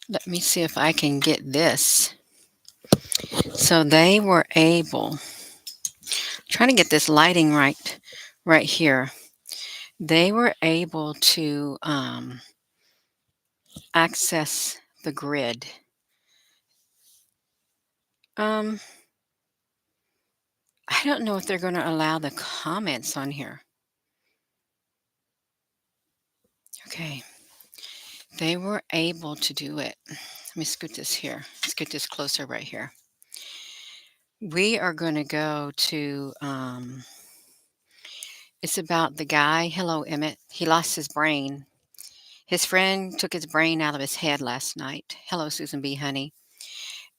Let me see if I can get this. So they were able, trying to get this lighting right here. They were able to access the grid. Um, I don't know if they're going to allow the comments on here. Okay, they were able to do it. Let me scoot this here. Let's get this closer right here. We are going to go to, it's about the guy. Hello, Emmett. He lost his brain. His friend took his brain out of his head last night. Hello, Susan B. Honey.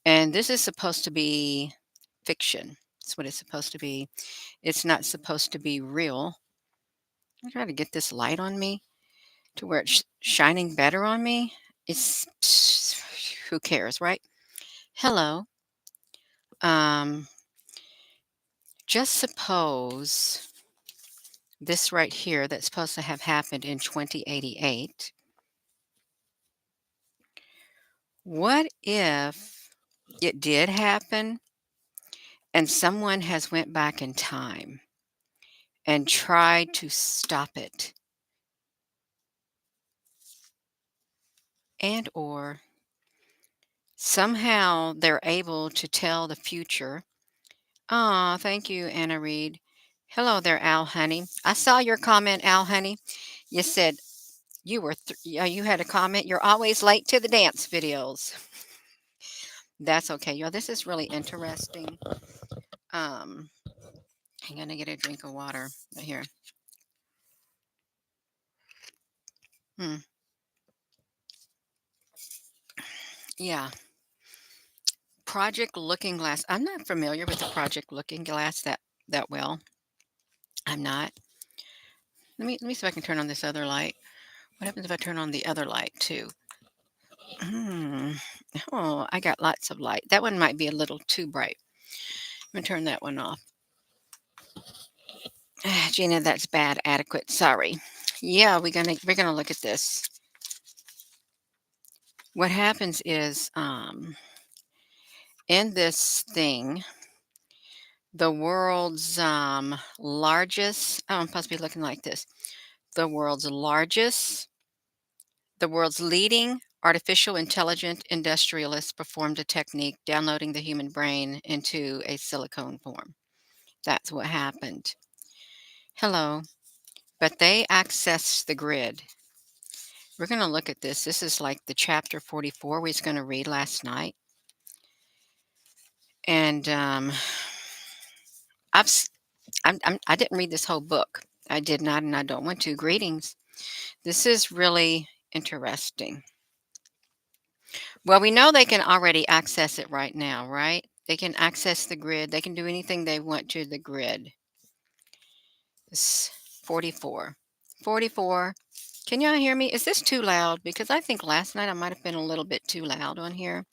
And this is supposed to be fiction. That's what it's supposed to be. It's not supposed to be real. I try to get this light on me to where it's shining better on me. It's who cares, right? Hello. Um, just suppose this right here that's supposed to have happened in 2088. What if it did happen and someone has went back in time and tried to stop it, and or somehow they're able to tell the future. Ah, thank you, Anna Reed. Hello there, Al Honey. I saw your comment, Al Honey. You said yeah, you had a comment. You're always late to the dance videos. That's okay, y'all. This is really interesting. Um, I'm gonna get a drink of water right here. Hmm. Yeah, Project Looking Glass. I'm not familiar with the Project Looking Glass that well. I'm not. Let me see if I can turn on this other light. What happens if I turn on the other light too? Hmm. Oh, I got lots of light. That one might be a little too bright. I'm gonna turn that one off. Gina, that's bad. Adequate. Sorry. Yeah, we're gonna look at this. What happens is, in this thing, the world's largest. Oh, I'm supposed to be looking like this. The world's largest, the world's leading artificial intelligent industrialist performed a technique downloading the human brain into a silicone form. That's what happened. Hello. But they accessed the grid. We're going to look at this. This is like the chapter 44 we was going to read last night. And I've, s- I didn't read this whole book. I did not, and I don't want to. Greetings. This is really interesting. Well, we know they can already access it right now, right? They can access the grid. They can do anything they want to the grid. It's 44. 44. Can y'all hear me? Is this too loud? Because I think last night I might have been a little bit too loud on here.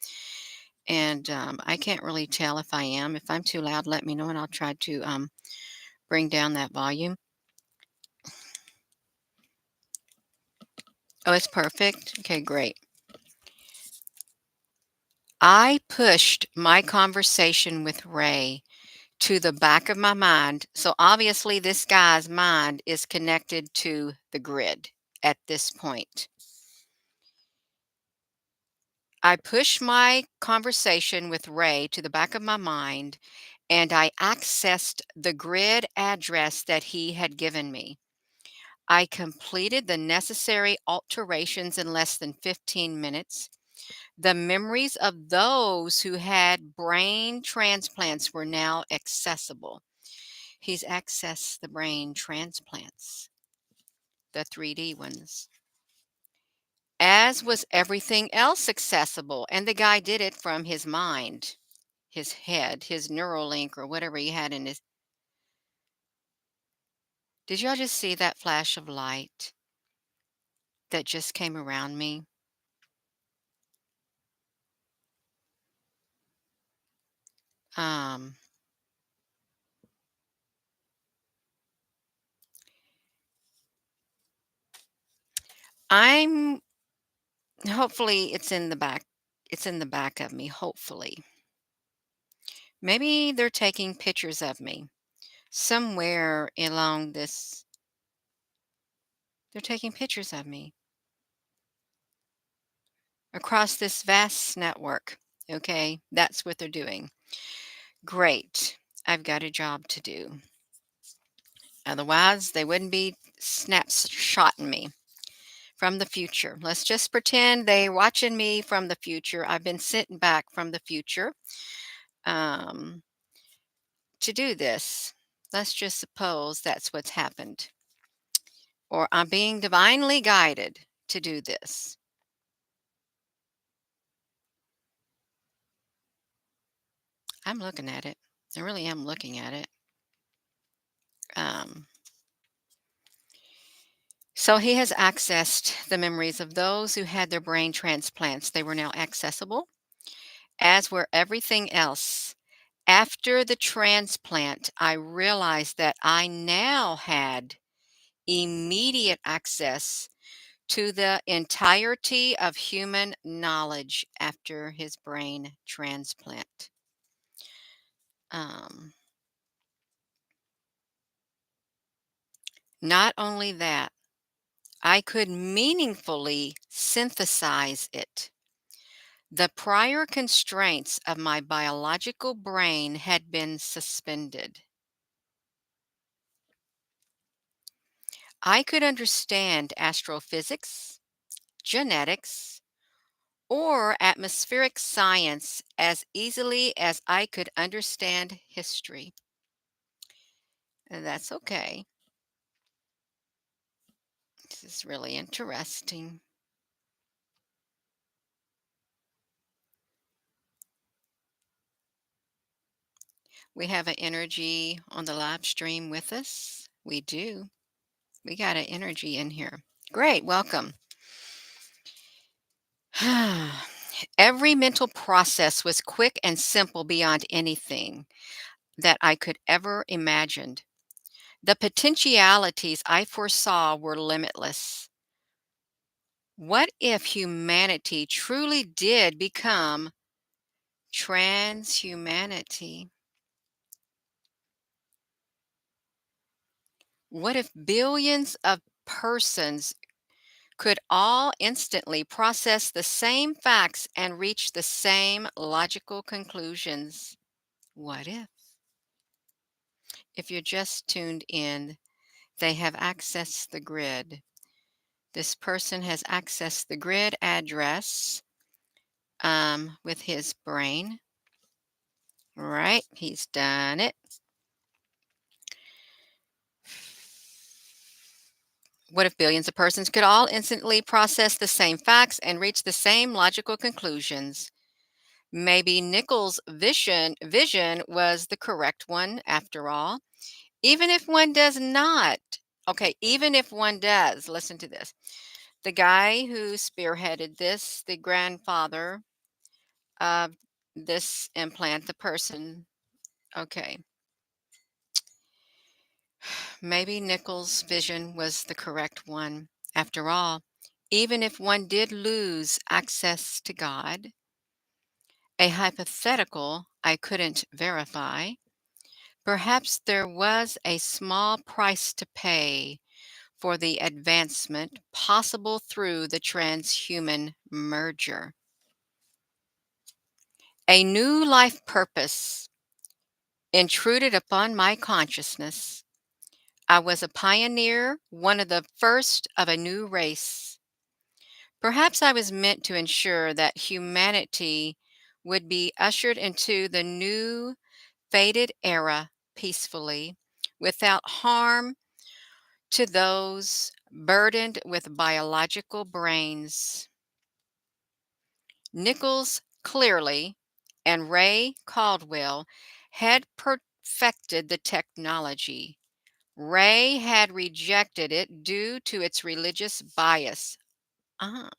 And I can't really tell if I am. If I'm too loud, let me know and I'll try to bring down that volume. Oh, it's perfect. Okay, great. I pushed my conversation with Ray to the back of my mind. So obviously, this guy's mind is connected to the grid at this point. I pushed my conversation with Ray to the back of my mind and I accessed the grid address that he had given me. I completed the necessary alterations in less than 15 minutes. The memories of those who had brain transplants were now accessible. He's accessed the brain transplants, the 3D ones, as was everything else accessible. And the guy did it from his mind, his head, his Neuralink, or whatever he had in his. Did y'all just see that flash of light that just came around me? Um, I'm Hopefully, it's in the back of me, hopefully. Maybe they're taking pictures of me. Somewhere along this they're taking pictures of me across this vast network, okay? That's what they're doing. Great. I've got a job to do. Otherwise, they wouldn't be snapshotting me from the future. Let's just pretend they're watching me from the future. I've been sitting back from the future um, to do this. Let's just suppose that's what's happened. Or I'm being divinely guided to do this. I'm looking at it. I really am looking at it. Um, so he has accessed the memories of those who had their brain transplants. They were now accessible, as were everything else. After the transplant, I realized that I now had immediate access to the entirety of human knowledge after his brain transplant. Um, Not only that, I could meaningfully synthesize it. The prior constraints of my biological brain had been suspended. I could understand astrophysics, genetics, or atmospheric science as easily as I could understand history. And that's okay. This is really interesting. We have an energy on the live stream with us. We do. We got an energy in here. Great. Welcome. Every mental process was quick and simple beyond anything that I could ever imagined. The potentialities I foresaw were limitless. What if humanity truly did become transhumanity? What if billions of persons could all instantly process the same facts and reach the same logical conclusions? What if? If you're just tuned in, they have accessed the grid. This person has accessed the grid address with his brain. Right? He's done it. What if billions of persons could all instantly process the same facts and reach the same logical conclusions? Maybe Nichols' vision was the correct one after all. Even if one does not. Okay, even if one does, listen to this. The guy who spearheaded this, the grandfather of this implant, the person, okay, maybe Nichols' vision was the correct one after all. Even if one did lose access to God, a hypothetical I couldn't verify, perhaps there was a small price to pay for the advancement possible through the transhuman merger. A new life purpose intruded upon my consciousness. I was a pioneer, one of the first of a new race. Perhaps I was meant to ensure that humanity would be ushered into the new fated era peacefully, without harm to those burdened with biological brains. Nichols clearly and Ray Caldwell had perfected the technology. Ray had rejected it due to its religious bias. Uh,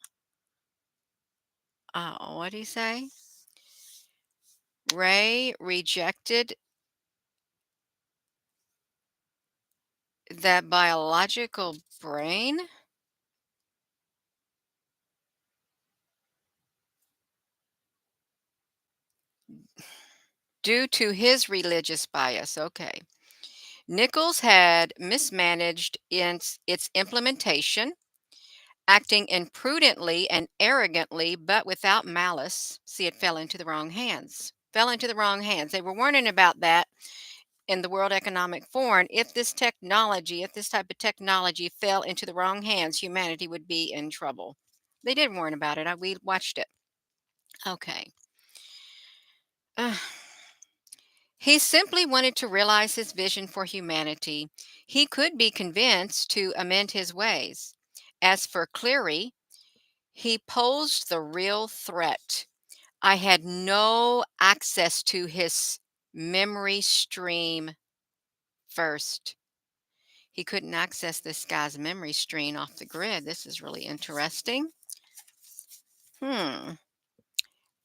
what did he say? Ray rejected that biological brain? due to his religious bias. Okay. Nichols had mismanaged its implementation, acting imprudently and arrogantly, but without malice. See, it fell into the wrong hands. Fell into the wrong hands. They were warning about that in the World Economic Forum. If this type of technology fell into the wrong hands, humanity would be in trouble. They did warn about it. We watched it. Okay. Ugh. He simply wanted to realize his vision for humanity. He could be convinced to amend his ways. As for Cleary, he posed the real threat. I had no access to his memory stream first. He couldn't access this guy's memory stream off the grid. This is really interesting. Hmm.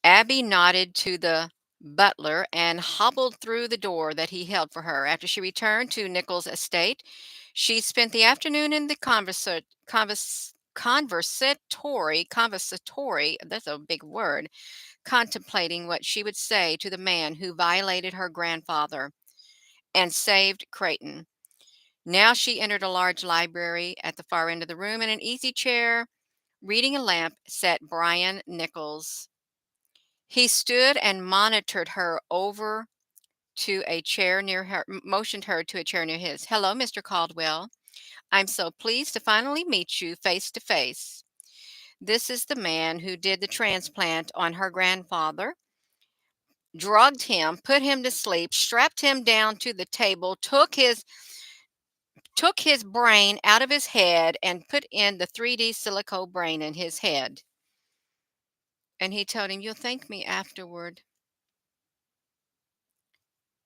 Abby nodded to the butler and hobbled through the door that he held for her. After she returned to Nichols' estate, she spent the afternoon in the conversatory, that's a big word, contemplating what she would say to the man who violated her grandfather and saved Creighton. Now she entered a large library. At the far end of the room, in an easy chair, reading a lamp, sat Brian Nichols. He stood and monitored her over to a chair near her, motioned her to a chair near his. Hello, Mr. Caldwell. I'm so pleased to finally meet you face to face. This is the man who did the transplant on her grandfather, drugged him, put him to sleep, strapped him down to the table, took his brain out of his head and put in the 3D silico brain in his head. And he told him, "You'll thank me afterward."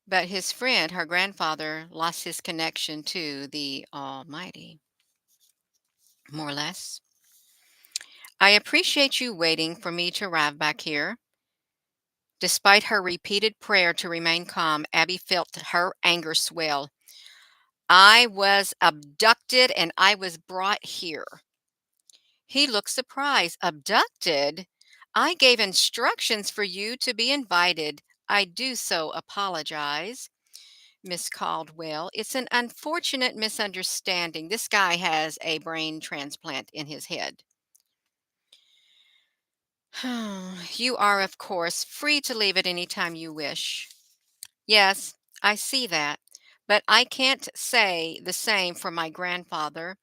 But his friend, her grandfather, lost his connection to the Almighty, more or less. I appreciate you waiting for me to arrive back here. Despite her repeated prayer to remain calm, Abby felt her anger swell. I was abducted and I was brought here. He looked surprised. Abducted? I gave instructions for you to be invited. I do so apologize, Miss Caldwell. It's an unfortunate misunderstanding. This guy has a brain transplant in his head. You are, of course, free to leave at any time you wish. Yes, I see that. But I can't say the same for my grandfather.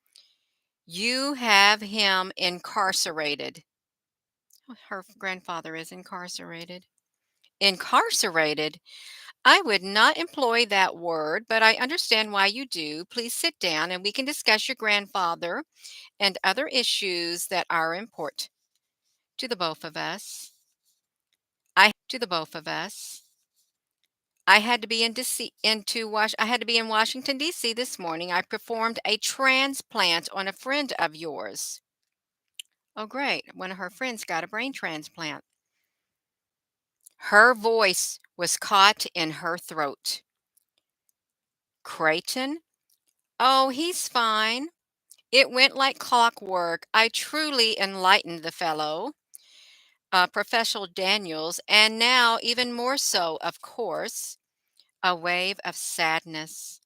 You have him incarcerated. Her grandfather is incarcerated. Incarcerated? I would not employ that word, but I understand why you do. Please sit down and we can discuss your grandfather and other issues that are important to the both of us. I had to be in DC into Wash I had to be in Washington DC this morning. I performed a transplant on a friend of yours. Oh great. One of her friends got a brain transplant. Her voice was caught in her throat. Creighton? Oh, he's fine. It went like clockwork. I truly enlightened the fellow, Professor Daniels, and now even more so, of course. A wave of sadness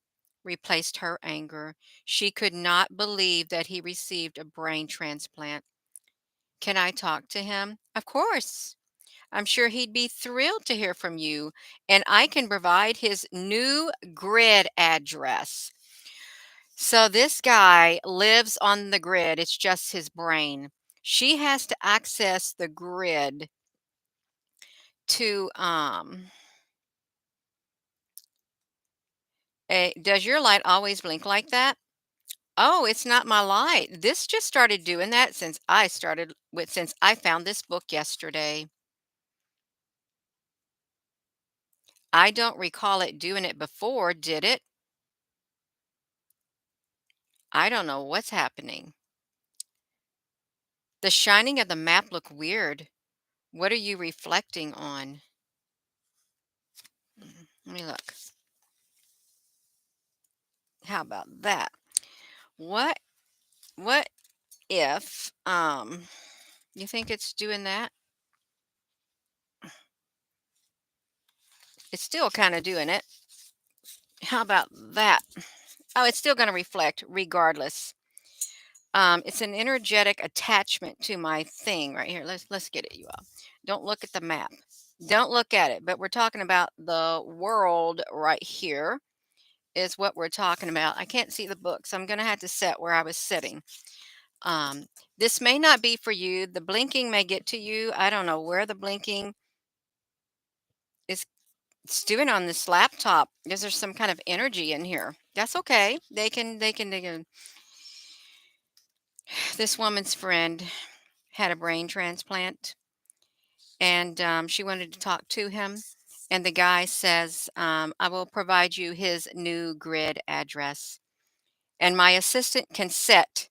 replaced her anger. She could not believe that he received a brain transplant. Can I talk to him? Of course. I'm sure he'd be thrilled to hear from you, and I can provide his new grid address. So this guy lives on the grid. It's just his brain. She has to access the grid to does your light always blink like that? Oh, it's not my light. This just started doing that since I found this book yesterday. I don't recall it doing it before, did it? I don't know what's happening. The shining of the map look weird. What are you reflecting on? Let me look. How about that? What what if you think it's doing that? It's still kind of doing it. How about that? Oh, it's still going to reflect regardless. It's an energetic attachment to my thing right here. Let's get it, you all. Don't look at the map. Don't look at it. But we're talking about the world right here is what we're talking about. I can't see the book, so I'm going to have to set where I was sitting. Um, this may not be for you. The blinking may get to you. I don't know where the blinking is. It's doing on this laptop. Is there some kind of energy in here? That's okay. They can. This woman's friend had a brain transplant, and she wanted to talk to him. And the guy says, I will provide you his new grid address. And my assistant can set,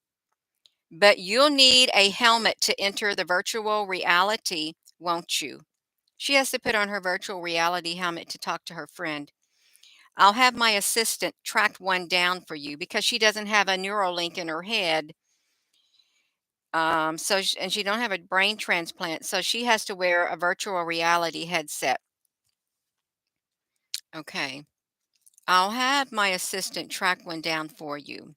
but you'll need a helmet to enter the virtual reality, won't you? She has to put on her virtual reality helmet to talk to her friend. I'll have my assistant track one down for you because she doesn't have a Neuralink in her head. And she don't have a brain transplant, so she has to wear a virtual reality headset. Okay. I'll have my assistant track one down for you.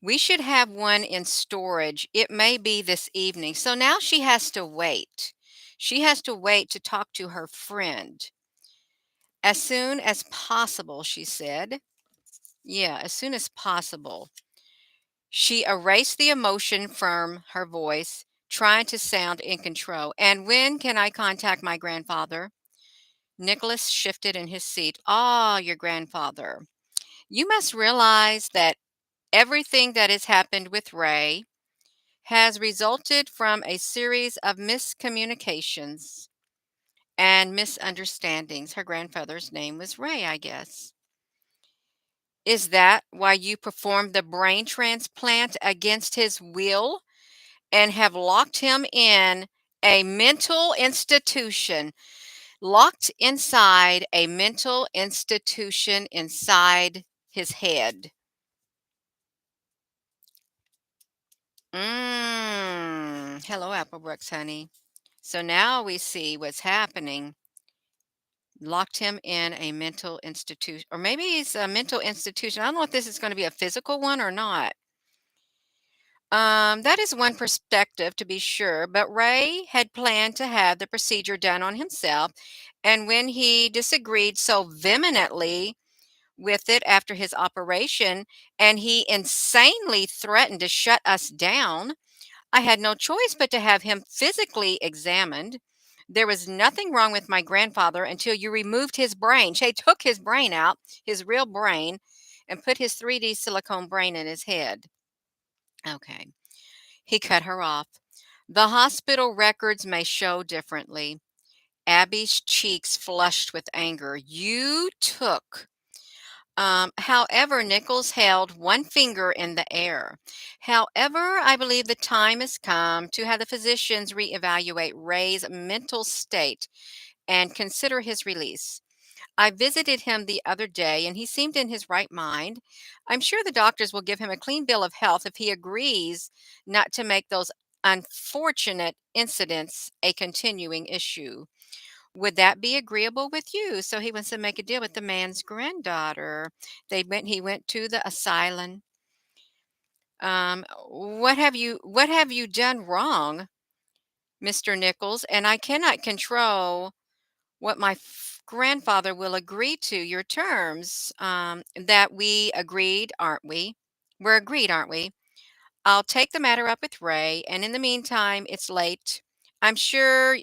We should have one in storage. It may be this evening. So now she has to wait. She has to wait to talk to her friend. As soon as possible, she said. Yeah, as soon as possible. She erased the emotion from her voice, trying to sound in control. And when can I contact my grandfather? Nicholas shifted in his seat. Ah, your grandfather. You must realize that everything that has happened with Ray has resulted from a series of miscommunications and misunderstandings. Her grandfather's name was Ray, I guess. Is that why you performed the brain transplant against his will and have locked him in a mental institution? Locked inside a mental institution inside his head. Hello, Applebrooks, honey. So now we see what's happening. Locked him in a mental institution, or maybe it's a mental institution. I don't know if this is going to be a physical one or not. That is one perspective to be sure, but Ray had planned to have the procedure done on himself, and when he disagreed so vehemently with it after his operation, and he insanely threatened to shut us down, I had no choice but to have him physically examined. There was nothing wrong with my grandfather until you removed his brain. They took his brain out, his real brain, and put his 3D silicone brain in his head. Okay. He cut her off. The hospital records may show differently. Abby's cheeks flushed with anger. You took. However, Nichols held one finger in the air. However, I believe the time has come to have the physicians reevaluate Ray's mental state and consider his release. I visited him the other day and he seemed in his right mind. I'm sure the doctors will give him a clean bill of health if he agrees not to make those unfortunate incidents a continuing issue. Would that be agreeable with you? So he wants to make a deal with the man's granddaughter. He went to the asylum. What have you done wrong, Mr. Nichols? And I cannot control what my grandfather will agree to your terms. That we agreed, aren't we? We're agreed, aren't we? I'll take the matter up with Ray, and in the meantime, it's late. I'm sure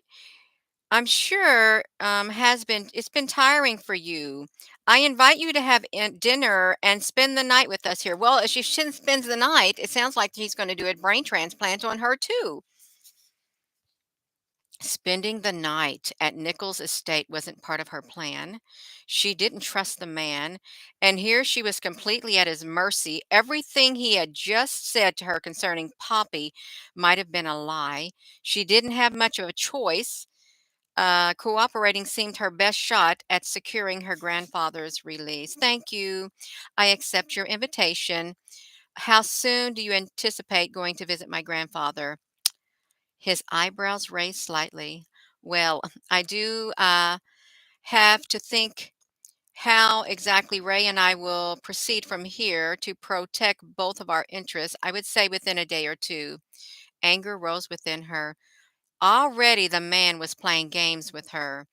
has been it's been tiring for you. I invite you to have dinner and spend the night with us here. Well, if she spends the night, it sounds like he's going to do a brain transplant on her too. Spending the night at Nichols' estate wasn't part of her plan. She didn't trust the man, and here she was completely at his mercy. Everything he had just said to her concerning Poppy might have been a lie. She didn't have much of a choice. Cooperating seemed her best shot at securing her grandfather's release. Thank you. I accept your invitation. How soon do you anticipate going to visit my grandfather? His eyebrows raised slightly. Well, I do. have to think how exactly Ray and I will proceed from here to protect both of our interests. I would say within a day or two. Anger rose within her. Already the man was playing games with her.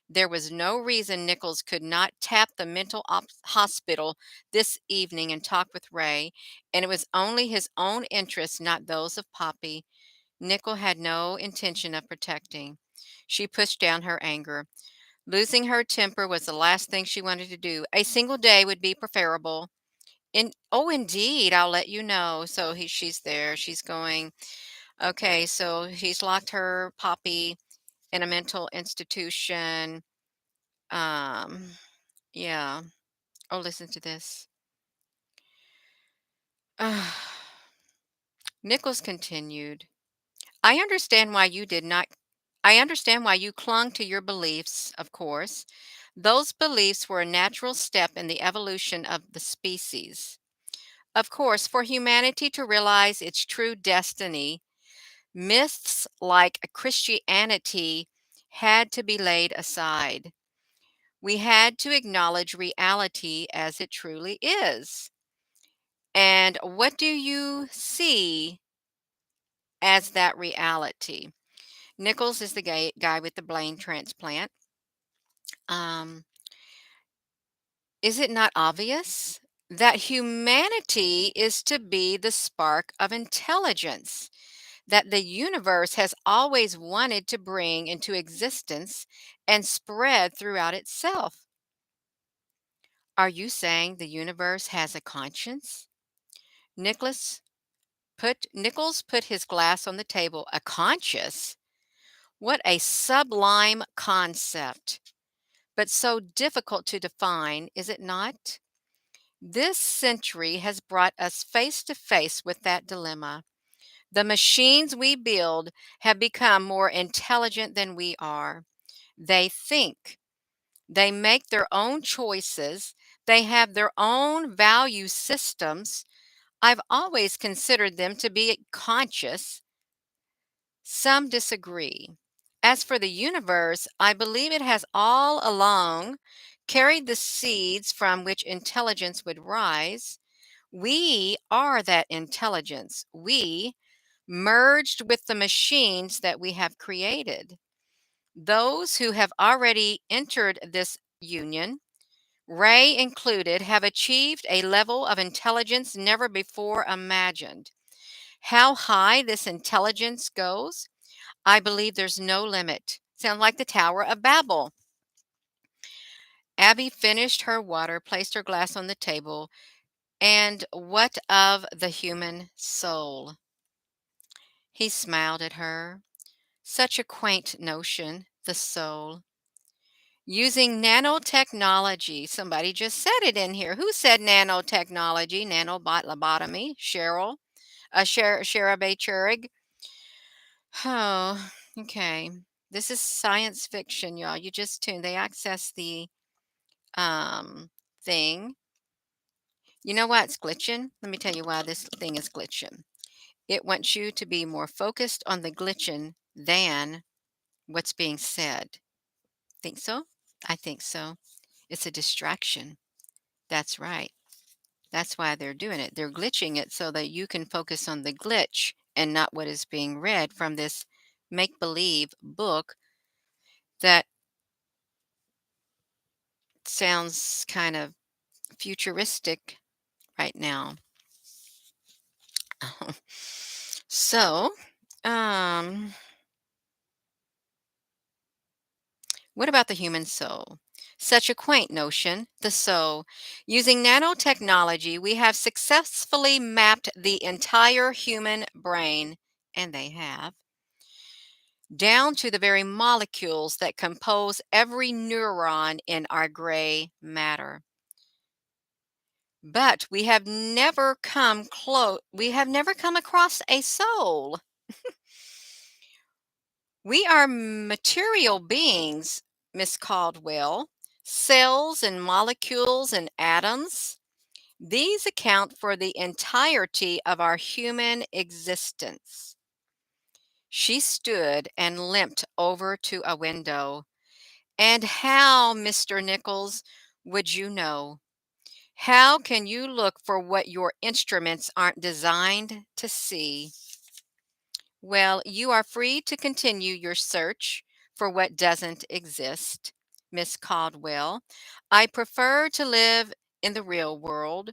There was no reason Nichols could not tap the hospital this evening and talk with Ray, and it was only his own interests, not those of Poppy. Nickel had no intention of protecting. She pushed down her anger. Losing her temper was the last thing she wanted to do. A single day would be preferable. Oh, indeed, I'll let you know. So she's there. She's going. Okay, so he's locked her Poppy in a mental institution. Um, yeah. Oh, listen to this. Nichols continued. I understand why you did not. I understand why you clung to your beliefs, of course. Those beliefs were a natural step in the evolution of the species. Of course, for humanity to realize its true destiny, myths like Christianity had to be laid aside. We had to acknowledge reality as it truly is. And what do you see as that reality? Nichols is the guy with the brain transplant. Um, is it not obvious that humanity is to be the spark of intelligence that the universe has always wanted to bring into existence and spread throughout itself? Are you saying the universe has a conscience? Nicholas Nichols put his glass on the table. A conscience? What a sublime concept, but so difficult to define, is it not? This century has brought us face to face with that dilemma. The machines we build have become more intelligent than we are. They think, they make their own choices, they have their own value systems. I've always considered them to be conscious. Some disagree. As for the universe, I believe it has all along carried the seeds from which intelligence would rise. We are that intelligence. We merged with the machines that we have created. Those who have already entered this union, Ray included, have achieved a level of intelligence never before imagined. How high this intelligence goes, I believe there's no limit. Sound like the Tower of Babel. Abby finished her water, placed her glass on the table. And what of the human soul? He smiled at her. Such a quaint notion, the soul. Using nanotechnology. Somebody just said it in here. Who said nanotechnology? Lobotomy? Cheryl? Sherabe Churig? Oh, okay. This is science fiction, y'all. You just tuned. They access the thing. You know why it's glitching? Let me tell you why this thing is glitching. It wants you to be more focused on the glitching than what's being said. Think so? I think so. It's a distraction. That's right. That's why they're doing it. They're glitching it so that you can focus on the glitch and not what is being read from this make believe book that sounds kind of futuristic right now. So, um, what about the human soul? Such a quaint notion, the soul. Using nanotechnology, we have successfully mapped the entire human brain, and they have, down to the very molecules that compose every neuron in our gray matter. But we have never come across a soul. We are material beings, Miss Caldwell. Cells and molecules and atoms. These account for the entirety of our human existence. She stood and limped over to a window. And how, Mr. Nichols, would you know? How can you look for what your instruments aren't designed to see? Well, you are free to continue your search for what doesn't exist, Miss Caldwell. I prefer to live in the real world,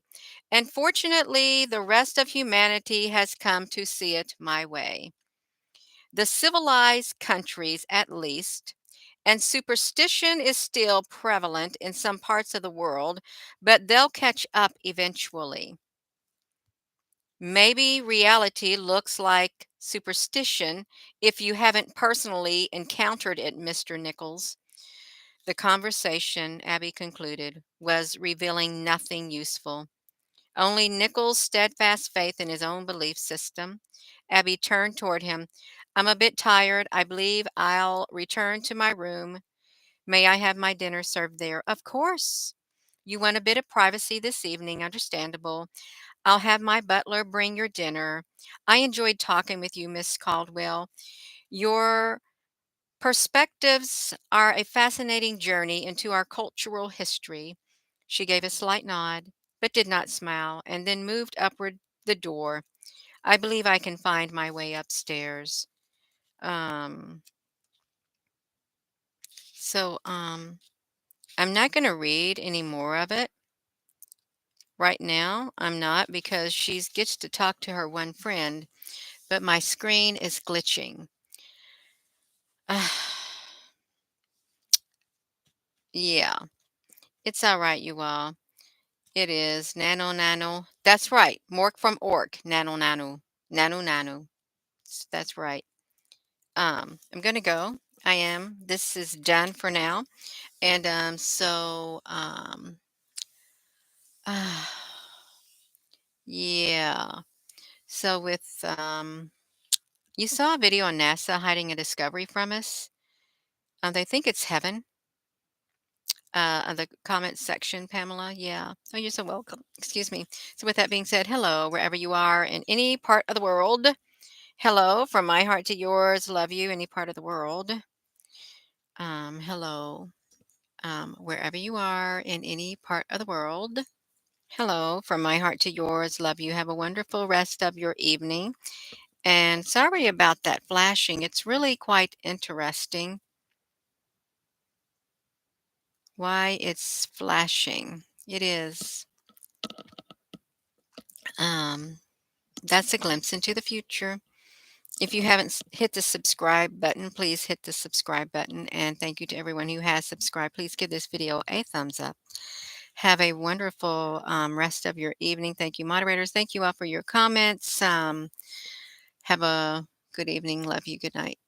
and fortunately, the rest of humanity has come to see it my way. The civilized countries, at least, and superstition is still prevalent in some parts of the world, but they'll catch up eventually. Maybe reality looks like superstition if you haven't personally encountered it, Mr. Nichols. The conversation, Abby concluded, was revealing nothing useful, only Nichols' steadfast faith in his own belief system. Abby turned toward him. I'm a bit tired. I believe I'll return to my room. May I have my dinner served there? Of course. You want a bit of privacy this evening, understandable. I'll have my butler bring your dinner. I enjoyed talking with you, Miss Caldwell. Your perspectives are a fascinating journey into our cultural history. She gave a slight nod, but did not smile, and then moved upward the door. I believe I can find my way upstairs. Um, so I'm not going to read any more of it right now. I'm not because she gets to talk to her one friend, but my screen is glitching. Yeah, it's all right, you all. It is nano nano. That's right. Mork from Orc. Nano nano. Nano nano. That's right. I'm gonna go. I am. This is done for now. And yeah. So with you saw a video on NASA hiding a discovery from us. They think it's heaven. On the comment section, Pamela. Yeah. Oh, you're so welcome. Excuse me. So with that being said, hello, wherever you are in any part of the world. Hello, from my heart to yours. Love you, any part of the world. Hello, wherever you are in any part of the world. Hello, from my heart to yours. Love you. Have a wonderful rest of your evening. And sorry about that flashing. It's really quite interesting why it's flashing. It is. Um, that's a glimpse into the future. If you haven't hit the subscribe button, please hit the subscribe button. And thank you to everyone who has subscribed. Please give this video a thumbs up. Have a wonderful rest of your evening. Thank you, moderators. Thank you all for your comments. Have a good evening. Love you. Good night.